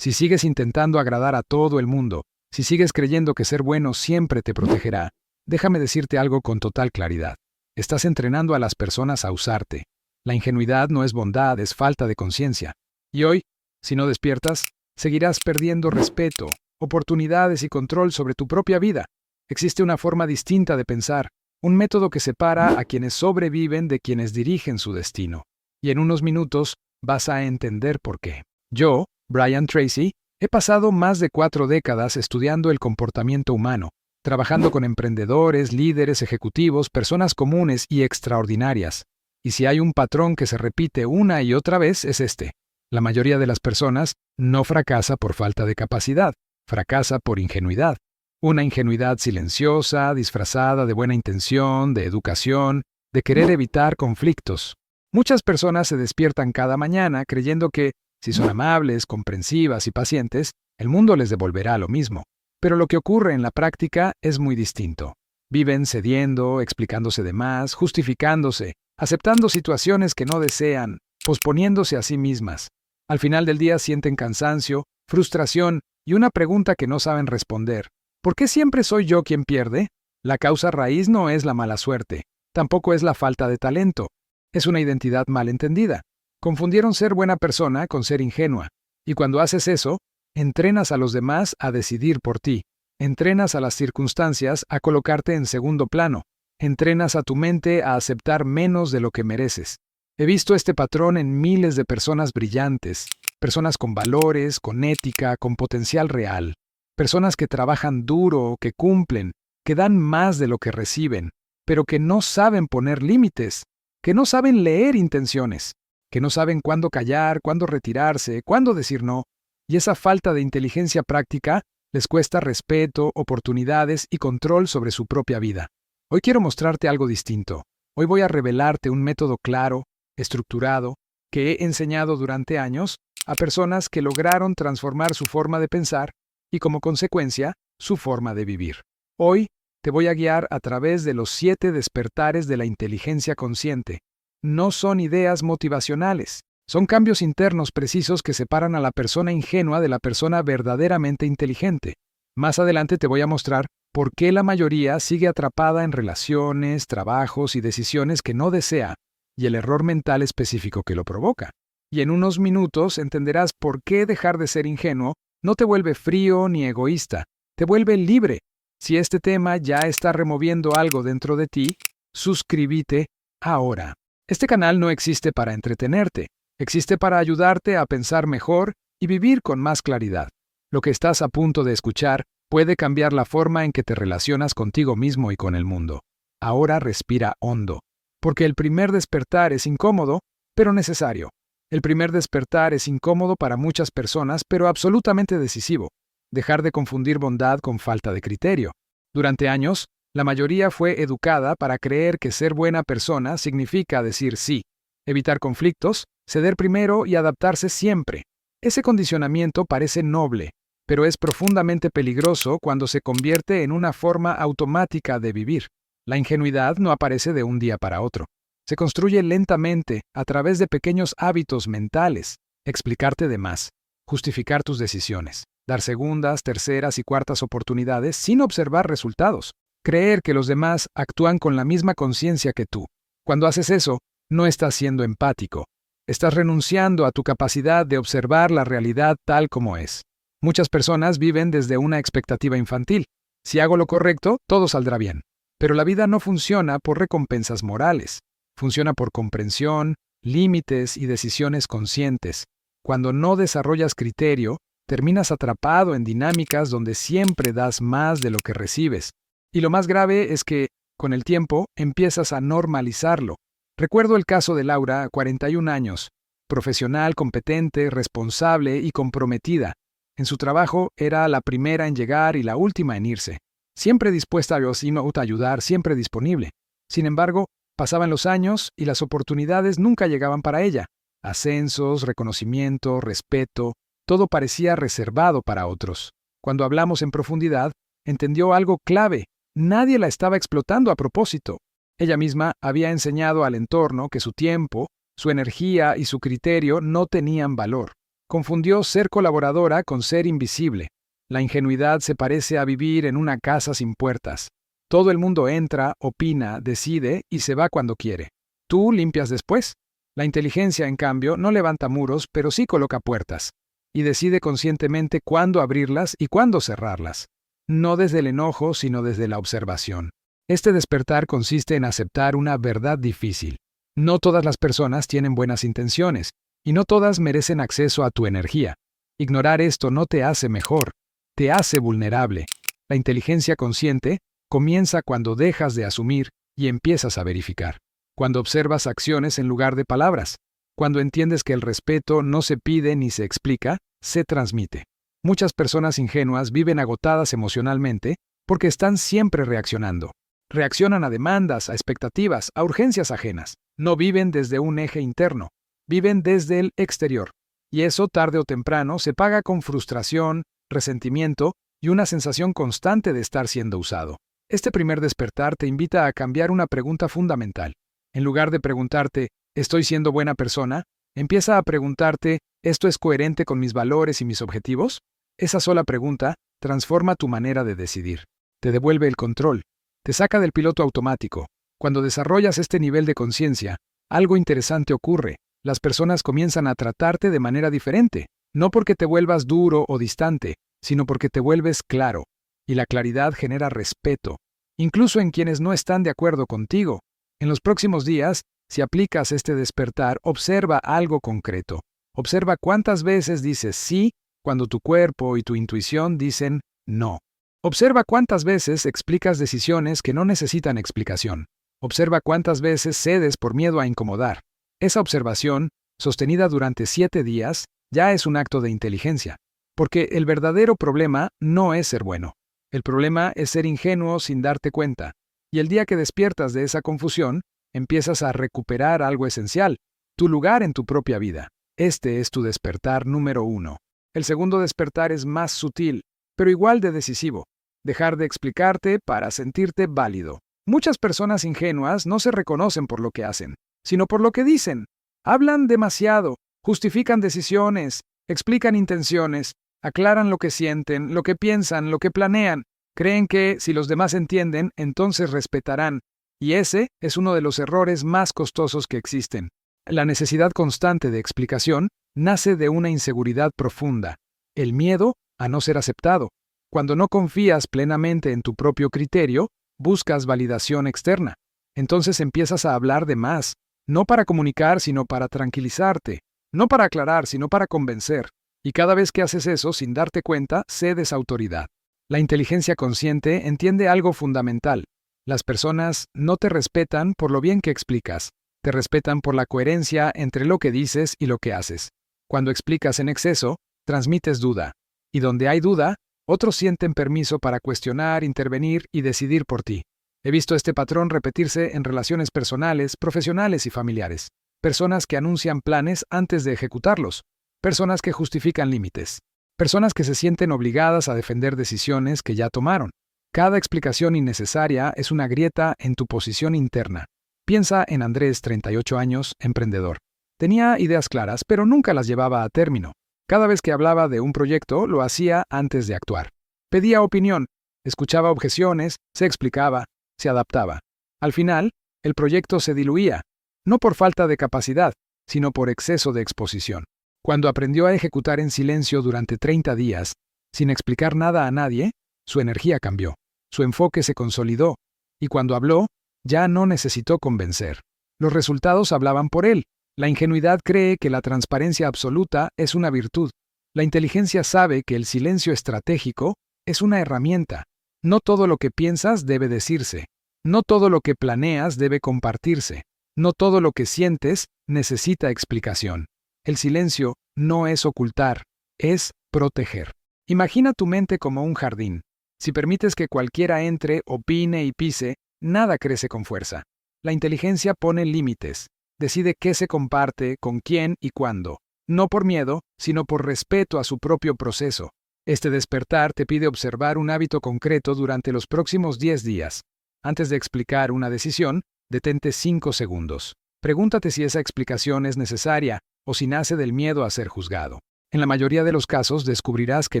Si sigues intentando agradar a todo el mundo, si sigues creyendo que ser bueno siempre te protegerá, déjame decirte algo con total claridad. Estás entrenando a las personas a usarte. La ingenuidad no es bondad, es falta de conciencia. Y hoy, si no despiertas, seguirás perdiendo respeto, oportunidades y control sobre tu propia vida. Existe una forma distinta de pensar, un método que separa a quienes sobreviven de quienes dirigen su destino. Y en unos minutos vas a entender por qué. Yo, Brian Tracy, he pasado más de 4 décadas estudiando el comportamiento humano, trabajando con emprendedores, líderes, ejecutivos, personas comunes y extraordinarias. Y si hay un patrón que se repite una y otra vez, es este. La mayoría de las personas no fracasa por falta de capacidad, fracasa por ingenuidad. Una ingenuidad silenciosa, disfrazada de buena intención, de educación, de querer evitar conflictos. Muchas personas se despiertan cada mañana creyendo que, si son amables, comprensivas y pacientes, el mundo les devolverá lo mismo. Pero lo que ocurre en la práctica es muy distinto. Viven cediendo, explicándose de más, justificándose, aceptando situaciones que no desean, posponiéndose a sí mismas. Al final del día sienten cansancio, frustración y una pregunta que no saben responder. ¿Por qué siempre soy yo quien pierde? La causa raíz no es la mala suerte, tampoco es la falta de talento. Es una identidad mal entendida. Confundieron ser buena persona con ser ingenua. Y cuando haces eso, entrenas a los demás a decidir por ti. Entrenas a las circunstancias a colocarte en segundo plano. Entrenas a tu mente a aceptar menos de lo que mereces. He visto este patrón en miles de personas brillantes, personas con valores, con ética, con potencial real. Personas que trabajan duro, que cumplen, que dan más de lo que reciben, pero que no saben poner límites, que no saben leer intenciones, que no saben cuándo callar, cuándo retirarse, cuándo decir no, y esa falta de inteligencia práctica les cuesta respeto, oportunidades y control sobre su propia vida. Hoy quiero mostrarte algo distinto. Hoy voy a revelarte un método claro, estructurado, que he enseñado durante años a personas que lograron transformar su forma de pensar y como consecuencia, su forma de vivir. Hoy te voy a guiar a través de los 7 despertares de la inteligencia consciente. No son ideas motivacionales, son cambios internos precisos que separan a la persona ingenua de la persona verdaderamente inteligente. Más adelante te voy a mostrar por qué la mayoría sigue atrapada en relaciones, trabajos y decisiones que no desea, y el error mental específico que lo provoca. Y en unos minutos entenderás por qué dejar de ser ingenuo no te vuelve frío ni egoísta, te vuelve libre. Si este tema ya está removiendo algo dentro de ti, suscríbete ahora. Este canal no existe para entretenerte, existe para ayudarte a pensar mejor y vivir con más claridad. Lo que estás a punto de escuchar puede cambiar la forma en que te relacionas contigo mismo y con el mundo. Ahora respira hondo, porque el primer despertar es incómodo, pero necesario. El primer despertar es incómodo para muchas personas, pero absolutamente decisivo. Dejar de confundir bondad con falta de criterio. Durante años, la mayoría fue educada para creer que ser buena persona significa decir sí, evitar conflictos, ceder primero y adaptarse siempre. Ese condicionamiento parece noble, pero es profundamente peligroso cuando se convierte en una forma automática de vivir. La ingenuidad no aparece de un día para otro. Se construye lentamente a través de pequeños hábitos mentales, explicarte de más, justificar tus decisiones, dar segundas, terceras y cuartas oportunidades sin observar resultados, creer que los demás actúan con la misma conciencia que tú. Cuando haces eso, no estás siendo empático, estás renunciando a tu capacidad de observar la realidad tal como es. Muchas personas viven desde una expectativa infantil. Si hago lo correcto, todo saldrá bien. Pero la vida no funciona por recompensas morales. Funciona por comprensión, límites y decisiones conscientes. Cuando no desarrollas criterio, terminas atrapado en dinámicas donde siempre das más de lo que recibes. Y lo más grave es que, con el tiempo, empiezas a normalizarlo. Recuerdo el caso de Laura, 41 años, profesional, competente, responsable y comprometida. En su trabajo era la primera en llegar y la última en irse. Siempre dispuesta a ayudar, siempre disponible. Sin embargo, pasaban los años y las oportunidades nunca llegaban para ella. Ascensos, reconocimiento, respeto, todo parecía reservado para otros. Cuando hablamos en profundidad, entendió algo clave. Nadie la estaba explotando a propósito. Ella misma había enseñado al entorno que su tiempo, su energía y su criterio no tenían valor. Confundió ser colaboradora con ser invisible. La ingenuidad se parece a vivir en una casa sin puertas. Todo el mundo entra, opina, decide y se va cuando quiere. Tú limpias después. La inteligencia, en cambio, no levanta muros, pero sí coloca puertas. Y decide conscientemente cuándo abrirlas y cuándo cerrarlas. No desde el enojo, sino desde la observación. Este despertar consiste en aceptar una verdad difícil. No todas las personas tienen buenas intenciones, y no todas merecen acceso a tu energía. Ignorar esto no te hace mejor, te hace vulnerable. La inteligencia consciente comienza cuando dejas de asumir y empiezas a verificar. Cuando observas acciones en lugar de palabras. Cuando entiendes que el respeto no se pide ni se explica, se transmite. Muchas personas ingenuas viven agotadas emocionalmente porque están siempre reaccionando. Reaccionan a demandas, a expectativas, a urgencias ajenas. No viven desde un eje interno, viven desde el exterior. Y eso, tarde o temprano, se paga con frustración, resentimiento y una sensación constante de estar siendo usado. Este primer despertar te invita a cambiar una pregunta fundamental. En lugar de preguntarte, ¿estoy siendo buena persona?, empieza a preguntarte, ¿esto es coherente con mis valores y mis objetivos? Esa sola pregunta transforma tu manera de decidir. Te devuelve el control. Te saca del piloto automático. Cuando desarrollas este nivel de conciencia, algo interesante ocurre. Las personas comienzan a tratarte de manera diferente, no porque te vuelvas duro o distante, sino porque te vuelves claro. Y la claridad genera respeto, incluso en quienes no están de acuerdo contigo. En los próximos días, si aplicas este despertar, observa algo concreto. Observa cuántas veces dices sí cuando tu cuerpo y tu intuición dicen no. Observa cuántas veces explicas decisiones que no necesitan explicación. Observa cuántas veces cedes por miedo a incomodar. Esa observación, sostenida durante 7 días, ya es un acto de inteligencia. Porque el verdadero problema no es ser bueno. El problema es ser ingenuo sin darte cuenta. Y el día que despiertas de esa confusión, empiezas a recuperar algo esencial, tu lugar en tu propia vida. Este es tu despertar número 1. El segundo despertar es más sutil, pero igual de decisivo. Dejar de explicarte para sentirte válido. Muchas personas ingenuas no se reconocen por lo que hacen, sino por lo que dicen. Hablan demasiado, justifican decisiones, explican intenciones, aclaran lo que sienten, lo que piensan, lo que planean. Creen que, si los demás entienden, entonces respetarán. Y ese es uno de los errores más costosos que existen. La necesidad constante de explicación nace de una inseguridad profunda, el miedo a no ser aceptado. Cuando no confías plenamente en tu propio criterio, buscas validación externa. Entonces empiezas a hablar de más, no para comunicar, sino para tranquilizarte, no para aclarar, sino para convencer. Y cada vez que haces eso sin darte cuenta, cedes autoridad. La inteligencia consciente entiende algo fundamental. Las personas no te respetan por lo bien que explicas, te respetan por la coherencia entre lo que dices y lo que haces. Cuando explicas en exceso, transmites duda. Y donde hay duda, otros sienten permiso para cuestionar, intervenir y decidir por ti. He visto este patrón repetirse en relaciones personales, profesionales y familiares. Personas que anuncian planes antes de ejecutarlos. Personas que justifican límites. Personas que se sienten obligadas a defender decisiones que ya tomaron. Cada explicación innecesaria es una grieta en tu posición interna. Piensa en Andrés, 38 años, emprendedor. Tenía ideas claras, pero nunca las llevaba a término. Cada vez que hablaba de un proyecto, lo hacía antes de actuar. Pedía opinión, escuchaba objeciones, se explicaba, se adaptaba. Al final, el proyecto se diluía, no por falta de capacidad, sino por exceso de exposición. Cuando aprendió a ejecutar en silencio durante 30 días, sin explicar nada a nadie, su energía cambió, su enfoque se consolidó, y cuando habló, ya no necesitó convencer. Los resultados hablaban por él. La ingenuidad cree que la transparencia absoluta es una virtud. La inteligencia sabe que el silencio estratégico es una herramienta. No todo lo que piensas debe decirse. No todo lo que planeas debe compartirse. No todo lo que sientes necesita explicación. El silencio no es ocultar, es proteger. Imagina tu mente como un jardín. Si permites que cualquiera entre, opine y pise, nada crece con fuerza. La inteligencia pone límites. Decide qué se comparte, con quién y cuándo. No por miedo, sino por respeto a su propio proceso. Este despertar te pide observar un hábito concreto durante los próximos 10 días. Antes de explicar una decisión, detente 5 segundos. Pregúntate si esa explicación es necesaria o si nace del miedo a ser juzgado. En la mayoría de los casos descubrirás que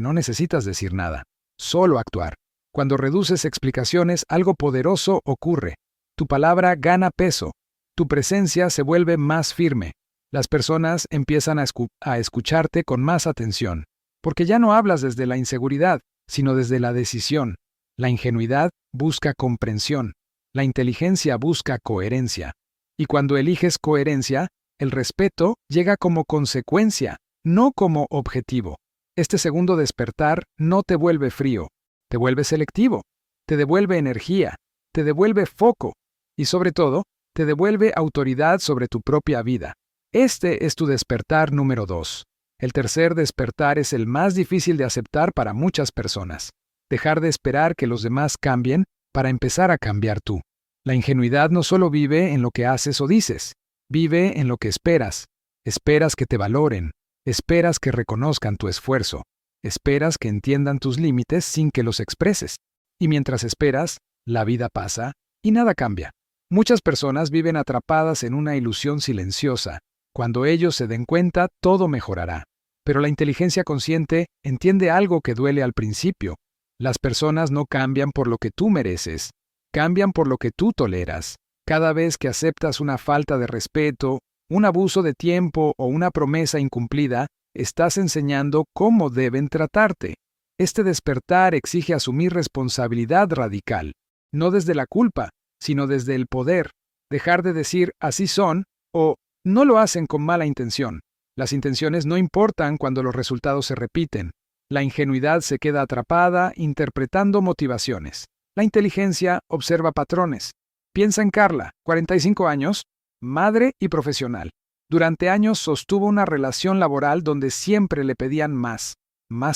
no necesitas decir nada, solo actuar. Cuando reduces explicaciones, algo poderoso ocurre. Tu palabra gana peso. Tu presencia se vuelve más firme. Las personas empiezan a escucharte con más atención, porque ya no hablas desde la inseguridad, sino desde la decisión. La ingenuidad busca comprensión. La inteligencia busca coherencia. Y cuando eliges coherencia, el respeto llega como consecuencia, no como objetivo. Este segundo despertar no te vuelve frío, te vuelve selectivo, te devuelve energía, te devuelve foco y sobre todo, te devuelve autoridad sobre tu propia vida. Este es tu despertar número 2. El tercer despertar es el más difícil de aceptar para muchas personas. Dejar de esperar que los demás cambien para empezar a cambiar tú. La ingenuidad no solo vive en lo que haces o dices, vive en lo que esperas. Esperas que te valoren, esperas que reconozcan tu esfuerzo, esperas que entiendan tus límites sin que los expreses. Y mientras esperas, la vida pasa y nada cambia. Muchas personas viven atrapadas en una ilusión silenciosa. Cuando ellos se den cuenta, todo mejorará. Pero la inteligencia consciente entiende algo que duele al principio. Las personas no cambian por lo que tú mereces, cambian por lo que tú toleras. Cada vez que aceptas una falta de respeto, un abuso de tiempo o una promesa incumplida, estás enseñando cómo deben tratarte. Este despertar exige asumir responsabilidad radical, no desde la culpa, sino desde el poder. Dejar de decir así son o no lo hacen con mala intención. Las intenciones no importan cuando los resultados se repiten. La ingenuidad se queda atrapada interpretando motivaciones. La inteligencia observa patrones. Piensa en Carla, 45 años, madre y profesional. Durante años sostuvo una relación laboral donde siempre le pedían más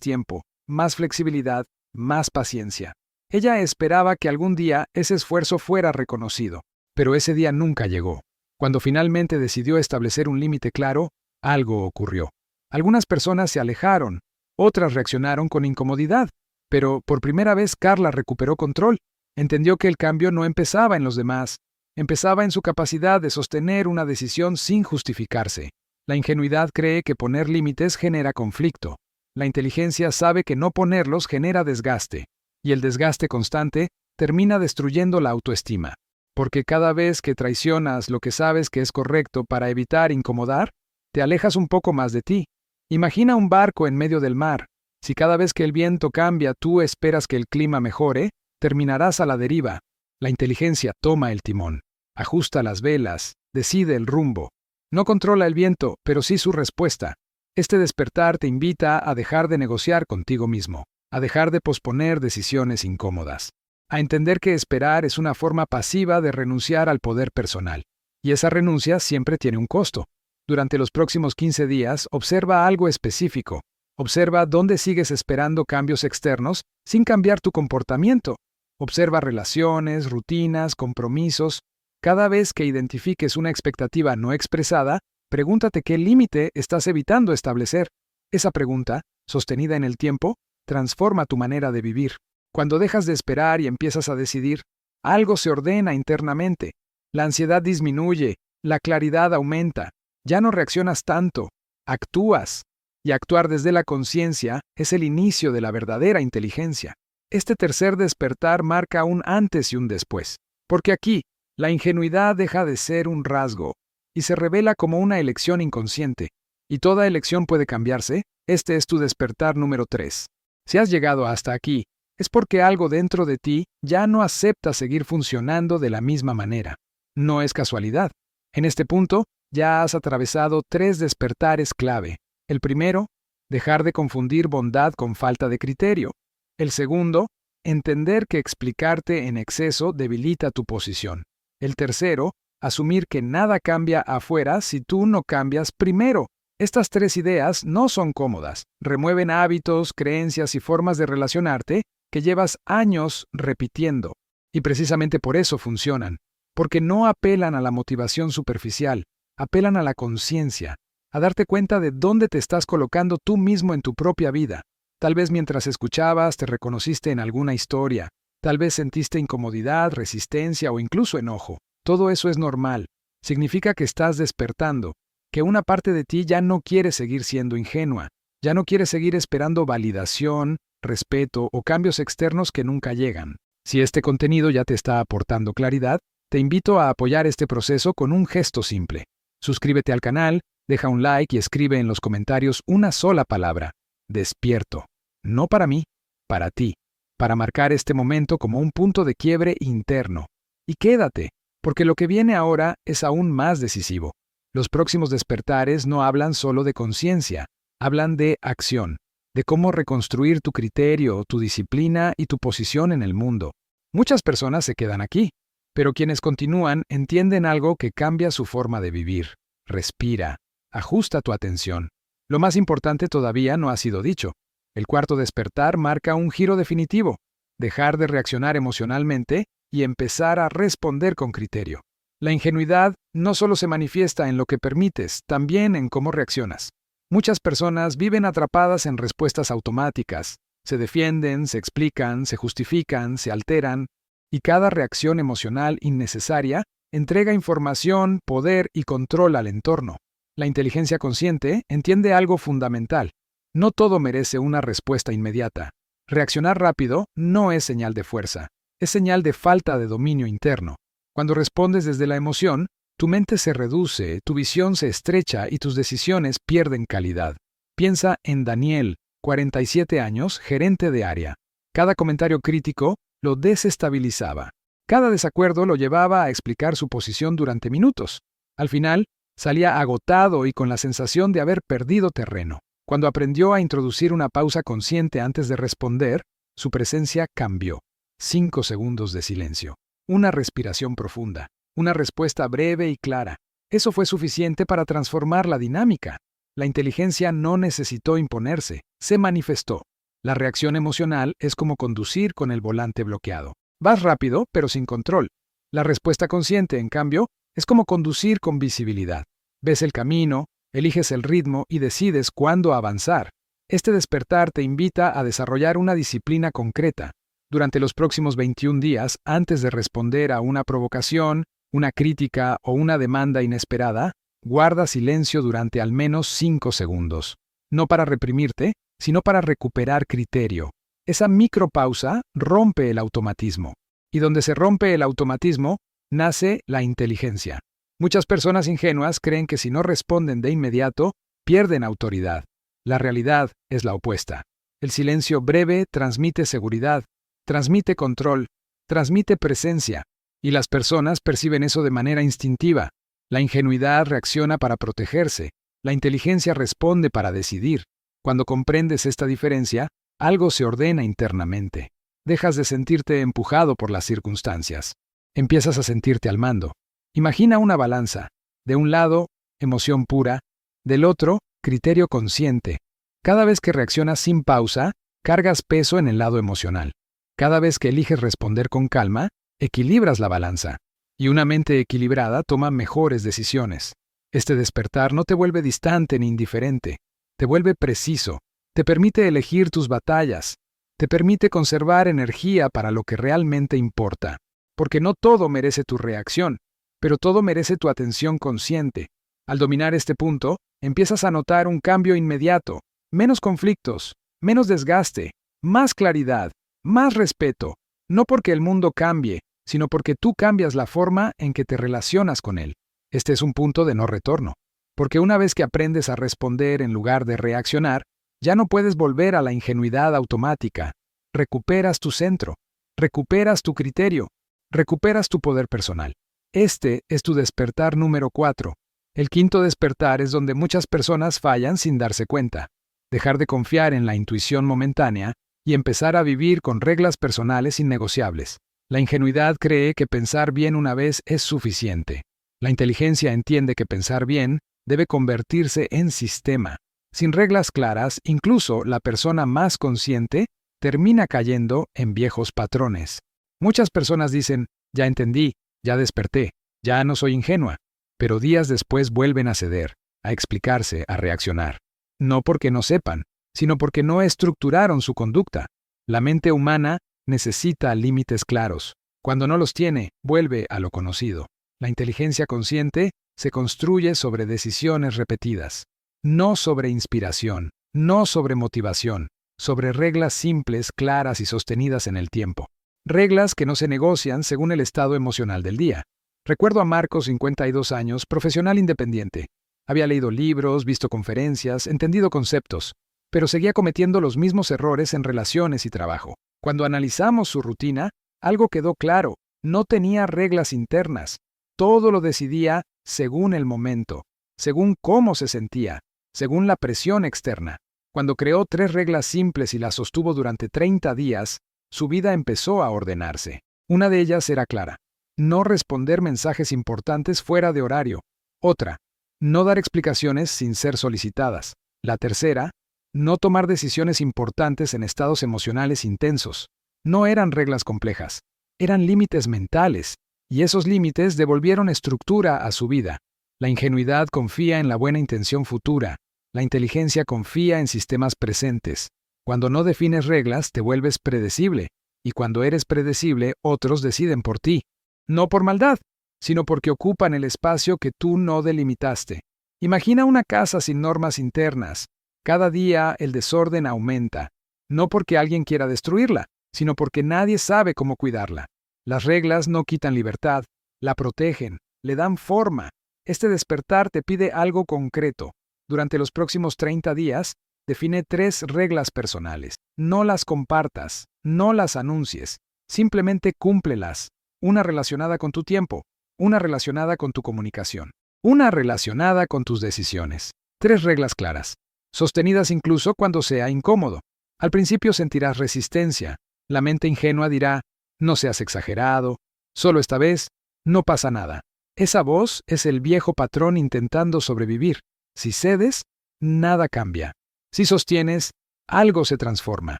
tiempo, más flexibilidad, más paciencia. Ella esperaba que algún día ese esfuerzo fuera reconocido, pero ese día nunca llegó. Cuando finalmente decidió establecer un límite claro, algo ocurrió. Algunas personas se alejaron, otras reaccionaron con incomodidad, pero por primera vez Carla recuperó control. Entendió que el cambio no empezaba en los demás, empezaba en su capacidad de sostener una decisión sin justificarse. La ingenuidad cree que poner límites genera conflicto. La inteligencia sabe que no ponerlos genera desgaste, y el desgaste constante termina destruyendo la autoestima. Porque cada vez que traicionas lo que sabes que es correcto para evitar incomodar, te alejas un poco más de ti. Imagina un barco en medio del mar. Si cada vez que el viento cambia tú esperas que el clima mejore, terminarás a la deriva. La inteligencia toma el timón, ajusta las velas, decide el rumbo. No controla el viento, pero sí su respuesta. Este despertar te invita a dejar de negociar contigo mismo, a dejar de posponer decisiones incómodas, a entender que esperar es una forma pasiva de renunciar al poder personal. Y esa renuncia siempre tiene un costo. Durante los próximos 15 días, observa algo específico. Observa dónde sigues esperando cambios externos sin cambiar tu comportamiento. Observa relaciones, rutinas, compromisos. Cada vez que identifiques una expectativa no expresada, pregúntate qué límite estás evitando establecer. Esa pregunta, sostenida en el tiempo, transforma tu manera de vivir. Cuando dejas de esperar y empiezas a decidir, algo se ordena internamente. La ansiedad disminuye, la claridad aumenta. Ya no reaccionas tanto, actúas. Y actuar desde la conciencia es el inicio de la verdadera inteligencia. Este tercer despertar marca un antes y un después, porque aquí, la ingenuidad deja de ser un rasgo y se revela como una elección inconsciente. Y toda elección puede cambiarse. Este es tu despertar número 3. Si has llegado hasta aquí, es porque algo dentro de ti ya no acepta seguir funcionando de la misma manera. No es casualidad. En este punto, ya has atravesado 3 despertares clave. El primero, dejar de confundir bondad con falta de criterio. El segundo, entender que explicarte en exceso debilita tu posición. El tercero, asumir que nada cambia afuera si tú no cambias primero. Estas 3 ideas no son cómodas. Remueven hábitos, creencias y formas de relacionarte que llevas años repitiendo. Y precisamente por eso funcionan. Porque no apelan a la motivación superficial, apelan a la conciencia, a darte cuenta de dónde te estás colocando tú mismo en tu propia vida. Tal vez mientras escuchabas te reconociste en alguna historia, tal vez sentiste incomodidad, resistencia o incluso enojo. Todo eso es normal. Significa que estás despertando, que una parte de ti ya no quiere seguir siendo ingenua. Ya no quieres seguir esperando validación, respeto o cambios externos que nunca llegan. Si este contenido ya te está aportando claridad, te invito a apoyar este proceso con un gesto simple. Suscríbete al canal, deja un like y escribe en los comentarios una sola palabra: despierto. No para mí, para ti, para marcar este momento como un punto de quiebre interno. Y quédate, porque lo que viene ahora es aún más decisivo. Los próximos despertares no hablan solo de conciencia, hablan de acción, de cómo reconstruir tu criterio, tu disciplina y tu posición en el mundo. Muchas personas se quedan aquí, pero quienes continúan entienden algo que cambia su forma de vivir. Respira, ajusta tu atención. Lo más importante todavía no ha sido dicho. El cuarto despertar marca un giro definitivo: dejar de reaccionar emocionalmente y empezar a responder con criterio. La ingenuidad no solo se manifiesta en lo que permites, también en cómo reaccionas. Muchas personas viven atrapadas en respuestas automáticas. Se defienden, se explican, se justifican, se alteran, y cada reacción emocional innecesaria entrega información, poder y control al entorno. La inteligencia consciente entiende algo fundamental. No todo merece una respuesta inmediata. Reaccionar rápido no es señal de fuerza, es señal de falta de dominio interno. Cuando respondes desde la emoción, tu mente se reduce, tu visión se estrecha y tus decisiones pierden calidad. Piensa en Daniel, 47 años, gerente de área. Cada comentario crítico lo desestabilizaba. Cada desacuerdo lo llevaba a explicar su posición durante minutos. Al final, salía agotado y con la sensación de haber perdido terreno. Cuando aprendió a introducir una pausa consciente antes de responder, su presencia cambió. 5 segundos de silencio. Una respiración profunda. Una respuesta breve y clara. Eso fue suficiente para transformar la dinámica. La inteligencia no necesitó imponerse, se manifestó. La reacción emocional es como conducir con el volante bloqueado. Vas rápido, pero sin control. La respuesta consciente, en cambio, es como conducir con visibilidad. Ves el camino, eliges el ritmo y decides cuándo avanzar. Este despertar te invita a desarrollar una disciplina concreta. Durante los próximos 21 días, antes de responder a una provocación, una crítica o una demanda inesperada, guarda silencio durante al menos 5 segundos. No para reprimirte, sino para recuperar criterio. Esa micropausa rompe el automatismo. Y donde se rompe el automatismo, nace la inteligencia. Muchas personas ingenuas creen que si no responden de inmediato, pierden autoridad. La realidad es la opuesta. El silencio breve transmite seguridad, transmite control, transmite presencia, y las personas perciben eso de manera instintiva. La ingenuidad reacciona para protegerse, la inteligencia responde para decidir. Cuando comprendes esta diferencia, algo se ordena internamente. Dejas de sentirte empujado por las circunstancias. Empiezas a sentirte al mando. Imagina una balanza. De un lado, emoción pura. Del otro, criterio consciente. Cada vez que reaccionas sin pausa, cargas peso en el lado emocional. Cada vez que eliges responder con calma, equilibras la balanza. Y una mente equilibrada toma mejores decisiones. Este despertar no te vuelve distante ni indiferente. Te vuelve preciso. Te permite elegir tus batallas. Te permite conservar energía para lo que realmente importa. Porque no todo merece tu reacción, pero todo merece tu atención consciente. Al dominar este punto, empiezas a notar un cambio inmediato. Menos conflictos, menos desgaste, más claridad, más respeto. No porque el mundo cambie, sino porque tú cambias la forma en que te relacionas con él. Este es un punto de no retorno. Porque una vez que aprendes a responder en lugar de reaccionar, ya no puedes volver a la ingenuidad automática. Recuperas tu centro, recuperas tu criterio, recuperas tu poder personal. Este es tu despertar número 4. El quinto despertar es donde muchas personas fallan sin darse cuenta. Dejar de confiar en la intuición momentánea y empezar a vivir con reglas personales innegociables. La ingenuidad cree que pensar bien una vez es suficiente. La inteligencia entiende que pensar bien debe convertirse en sistema. Sin reglas claras, incluso la persona más consciente termina cayendo en viejos patrones. Muchas personas dicen, ya entendí, ya desperté, ya no soy ingenua, pero días después vuelven a ceder, a explicarse, a reaccionar. No porque no sepan, sino porque no estructuraron su conducta. La mente humana necesita límites claros. Cuando no los tiene, vuelve a lo conocido. La inteligencia consciente se construye sobre decisiones repetidas, no sobre inspiración. No sobre motivación, sobre reglas simples, claras y sostenidas en el tiempo. Reglas que no se negocian según el estado emocional del día. Recuerdo a Marcos, 52 años, profesional independiente. Había leído libros, visto conferencias, entendido conceptos, pero seguía cometiendo los mismos errores en relaciones y trabajo. Cuando analizamos su rutina, algo quedó claro: no tenía reglas internas. Todo lo decidía según el momento, según cómo se sentía, según la presión externa. Cuando creó 3 reglas simples y las sostuvo durante 30 días, su vida empezó a ordenarse. Una de ellas era clara: no responder mensajes importantes fuera de horario. Otra: no dar explicaciones sin ser solicitadas. La tercera: no tomar decisiones importantes en estados emocionales intensos. No eran reglas complejas, eran límites mentales, y esos límites devolvieron estructura a su vida. La ingenuidad confía en la buena intención futura. La inteligencia confía en sistemas presentes. Cuando no defines reglas, te vuelves predecible, y cuando eres predecible, otros deciden por ti. No por maldad, sino porque ocupan el espacio que tú no delimitaste. Imagina una casa sin normas internas. Cada día el desorden aumenta, no porque alguien quiera destruirla, sino porque nadie sabe cómo cuidarla. Las reglas no quitan libertad, la protegen, le dan forma. Este despertar te pide algo concreto. Durante los próximos 30 días, define 3 reglas personales. No las compartas, no las anuncies, simplemente cúmplelas. Una relacionada con tu tiempo, una relacionada con tu comunicación, una relacionada con tus decisiones. 3 reglas claras, sostenidas incluso cuando sea incómodo. Al principio sentirás resistencia. La mente ingenua dirá: no seas exagerado, solo esta vez, no pasa nada. Esa voz es el viejo patrón intentando sobrevivir. Si cedes, nada cambia. Si sostienes, algo se transforma.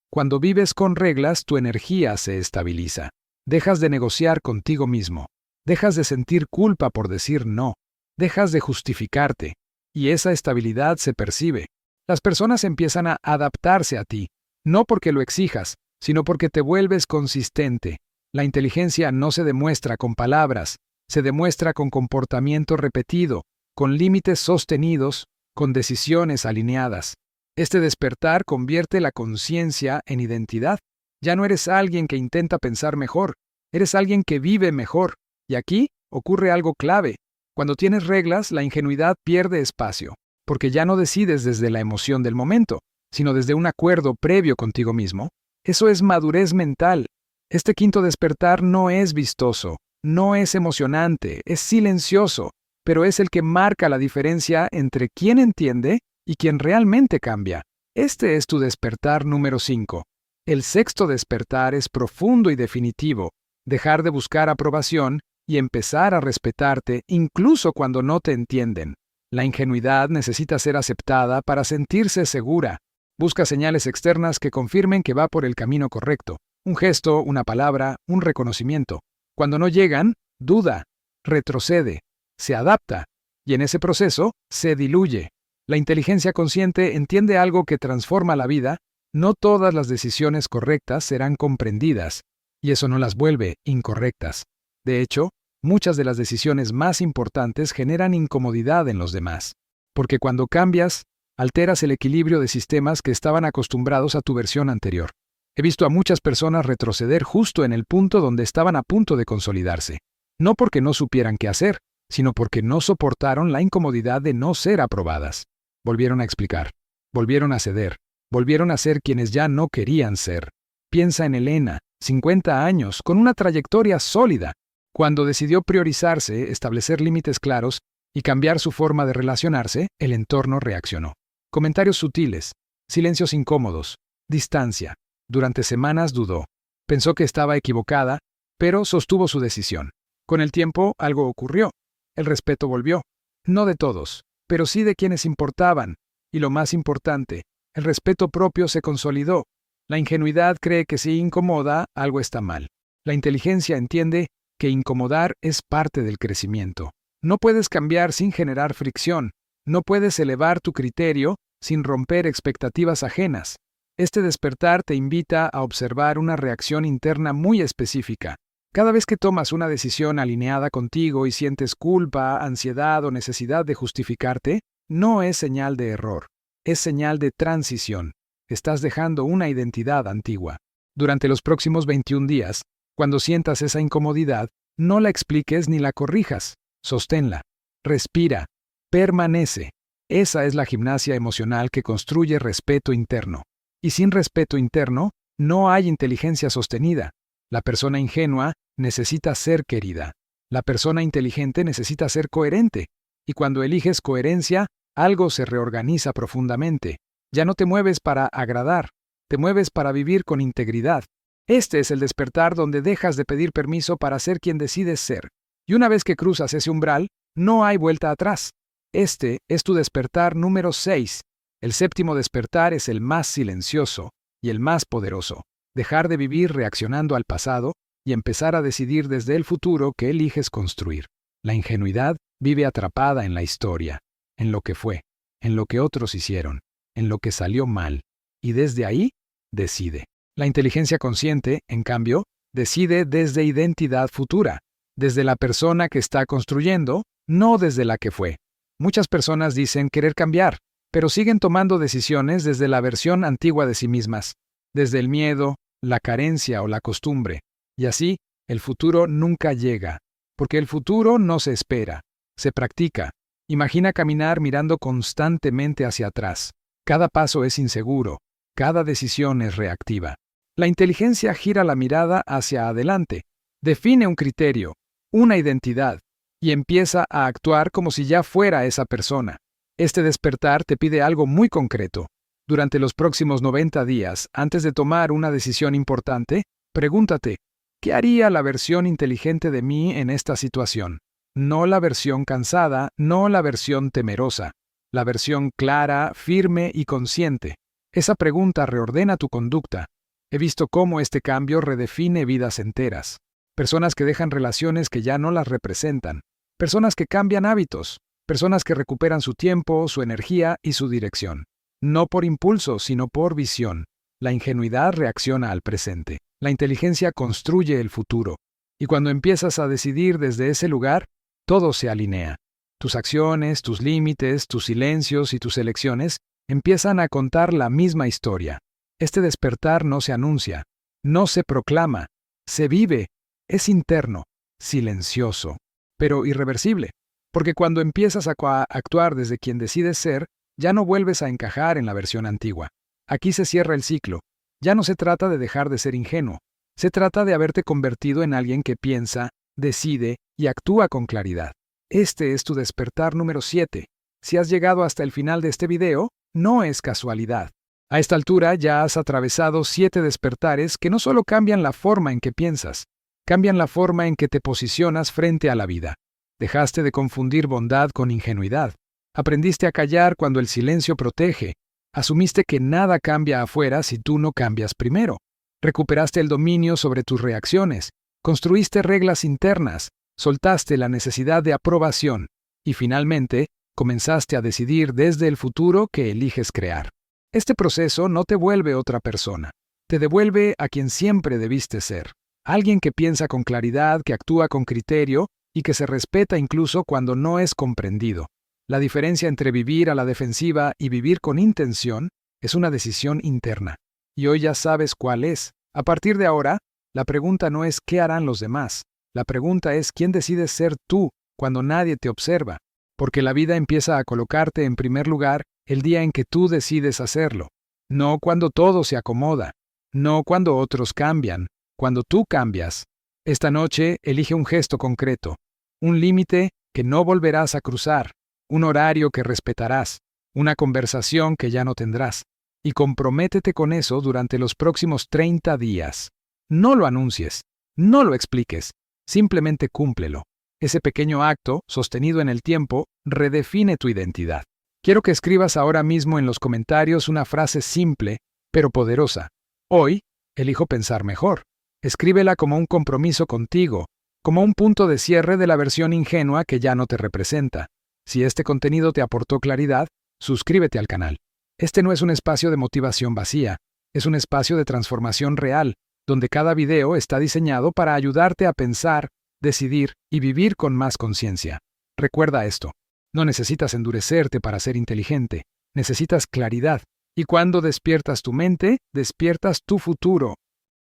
Cuando vives con reglas, tu energía se estabiliza. Dejas de negociar contigo mismo. Dejas de sentir culpa por decir no. Dejas de justificarte. Y esa estabilidad se percibe. Las personas empiezan a adaptarse a ti, no porque lo exijas, sino porque te vuelves consistente. La inteligencia no se demuestra con palabras, se demuestra con comportamiento repetido, con límites sostenidos, con decisiones alineadas. Este despertar convierte la conciencia en identidad. Ya no eres alguien que intenta pensar mejor, eres alguien que vive mejor. Y aquí ocurre algo clave. Cuando tienes reglas, la ingenuidad pierde espacio, porque ya no decides desde la emoción del momento, sino desde un acuerdo previo contigo mismo. Eso es madurez mental. Este quinto despertar no es vistoso, no es emocionante, es silencioso, pero es el que marca la diferencia entre quien entiende y quien realmente cambia. Este es tu despertar número 5. El sexto despertar es profundo y definitivo: dejar de buscar aprobación y empezar a respetarte incluso cuando no te entienden. La ingenuidad necesita ser aceptada para sentirse segura. Busca señales externas que confirmen que va por el camino correcto. Un gesto, una palabra, un reconocimiento. Cuando no llegan, duda, retrocede, se adapta, y en ese proceso se diluye. La inteligencia consciente entiende algo que transforma la vida. No todas las decisiones correctas serán comprendidas, y eso no las vuelve incorrectas. De hecho, muchas de las decisiones más importantes generan incomodidad en los demás, porque cuando cambias, alteras el equilibrio de sistemas que estaban acostumbrados a tu versión anterior. He visto a muchas personas retroceder justo en el punto donde estaban a punto de consolidarse, no porque no supieran qué hacer, sino porque no soportaron la incomodidad de no ser aprobadas. Volvieron a explicar, volvieron a ceder, volvieron a ser quienes ya no querían ser. Piensa en Elena, 50 años, con una trayectoria sólida. Cuando decidió priorizarse, establecer límites claros y cambiar su forma de relacionarse, el entorno reaccionó. Comentarios sutiles, silencios incómodos, distancia. Durante semanas dudó. Pensó que estaba equivocada, pero sostuvo su decisión. Con el tiempo, algo ocurrió. El respeto volvió. No de todos, pero sí de quienes importaban. Y lo más importante, el respeto propio se consolidó. La ingenuidad cree que si incomoda, algo está mal. La inteligencia entiende que incomodar es parte del crecimiento. No puedes cambiar sin generar fricción. No puedes elevar tu criterio sin romper expectativas ajenas. Este despertar te invita a observar una reacción interna muy específica. Cada vez que tomas una decisión alineada contigo y sientes culpa, ansiedad o necesidad de justificarte, no es señal de error. Es señal de transición. Estás dejando una identidad antigua. Durante los próximos 21 días, cuando sientas esa incomodidad, no la expliques ni la corrijas. Sosténla. Respira. Permanece. Esa es la gimnasia emocional que construye respeto interno. Y sin respeto interno, no hay inteligencia sostenida. La persona ingenua necesita ser querida. La persona inteligente necesita ser coherente. Y cuando eliges coherencia, algo se reorganiza profundamente. Ya no te mueves para agradar, te mueves para vivir con integridad. Este es el despertar donde dejas de pedir permiso para ser quien decides ser. Y una vez que cruzas ese umbral, no hay vuelta atrás. Este es tu despertar número 6. El séptimo despertar es el más silencioso y el más poderoso. Dejar de vivir reaccionando al pasado y empezar a decidir desde el futuro que eliges construir. La ingenuidad vive atrapada en la historia, en lo que fue, en lo que otros hicieron, en lo que salió mal, y desde ahí, decide. La inteligencia consciente, en cambio, decide desde identidad futura, desde la persona que está construyendo, no desde la que fue. Muchas personas dicen querer cambiar, pero siguen tomando decisiones desde la versión antigua de sí mismas, desde el miedo, la carencia o la costumbre, y así, el futuro nunca llega, porque el futuro no se espera, se practica. Imagina caminar mirando constantemente hacia atrás. Cada paso es inseguro, cada decisión es reactiva. La inteligencia gira la mirada hacia adelante, define un criterio, una identidad, y empieza a actuar como si ya fuera esa persona. Este despertar te pide algo muy concreto. Durante los próximos 90 días, antes de tomar una decisión importante, pregúntate, ¿qué haría la versión inteligente de mí en esta situación? No la versión cansada, no la versión temerosa, la versión clara, firme y consciente. Esa pregunta reordena tu conducta. He visto cómo este cambio redefine vidas enteras. Personas que dejan relaciones que ya no las representan. Personas que cambian hábitos. Personas que recuperan su tiempo, su energía y su dirección. No por impulso, sino por visión. La ingenuidad reacciona al presente. La inteligencia construye el futuro. Y cuando empiezas a decidir desde ese lugar, todo se alinea. Tus acciones, tus límites, tus silencios y tus elecciones empiezan a contar la misma historia. Este despertar no se anuncia, no se proclama, se vive, es interno, silencioso, pero irreversible. Porque cuando empiezas a actuar desde quien decides ser, ya no vuelves a encajar en la versión antigua. Aquí se cierra el ciclo. Ya no se trata de dejar de ser ingenuo. Se trata de haberte convertido en alguien que piensa, decide y actúa con claridad. Este es tu despertar número 7. Si has llegado hasta el final de este video, no es casualidad. A esta altura ya has atravesado 7 despertares que no solo cambian la forma en que piensas, cambian la forma en que te posicionas frente a la vida. Dejaste de confundir bondad con ingenuidad. Aprendiste a callar cuando el silencio protege. Asumiste que nada cambia afuera si tú no cambias primero. Recuperaste el dominio sobre tus reacciones. Construiste reglas internas. Soltaste la necesidad de aprobación. Y finalmente, comenzaste a decidir desde el futuro que eliges crear. Este proceso no te vuelve otra persona. Te devuelve a quien siempre debiste ser. Alguien que piensa con claridad, que actúa con criterio y que se respeta incluso cuando no es comprendido. La diferencia entre vivir a la defensiva y vivir con intención es una decisión interna. Y hoy ya sabes cuál es. A partir de ahora, la pregunta no es qué harán los demás. La pregunta es quién decides ser tú cuando nadie te observa. Porque la vida empieza a colocarte en primer lugar el día en que tú decides hacerlo. No cuando todo se acomoda. No cuando otros cambian. Cuando tú cambias. Esta noche elige un gesto concreto. Un límite que no volverás a cruzar. Un horario que respetarás, una conversación que ya no tendrás, y comprométete con eso durante los próximos 30 días. No lo anuncies, no lo expliques, simplemente cúmplelo. Ese pequeño acto, sostenido en el tiempo, redefine tu identidad. Quiero que escribas ahora mismo en los comentarios una frase simple, pero poderosa. Hoy, elijo pensar mejor. Escríbela como un compromiso contigo, como un punto de cierre de la versión ingenua que ya no te representa. Si este contenido te aportó claridad, suscríbete al canal. Este no es un espacio de motivación vacía, es un espacio de transformación real, donde cada video está diseñado para ayudarte a pensar, decidir y vivir con más conciencia. Recuerda esto, no necesitas endurecerte para ser inteligente, Necesitas claridad. Y cuando despiertas tu mente, despiertas tu futuro.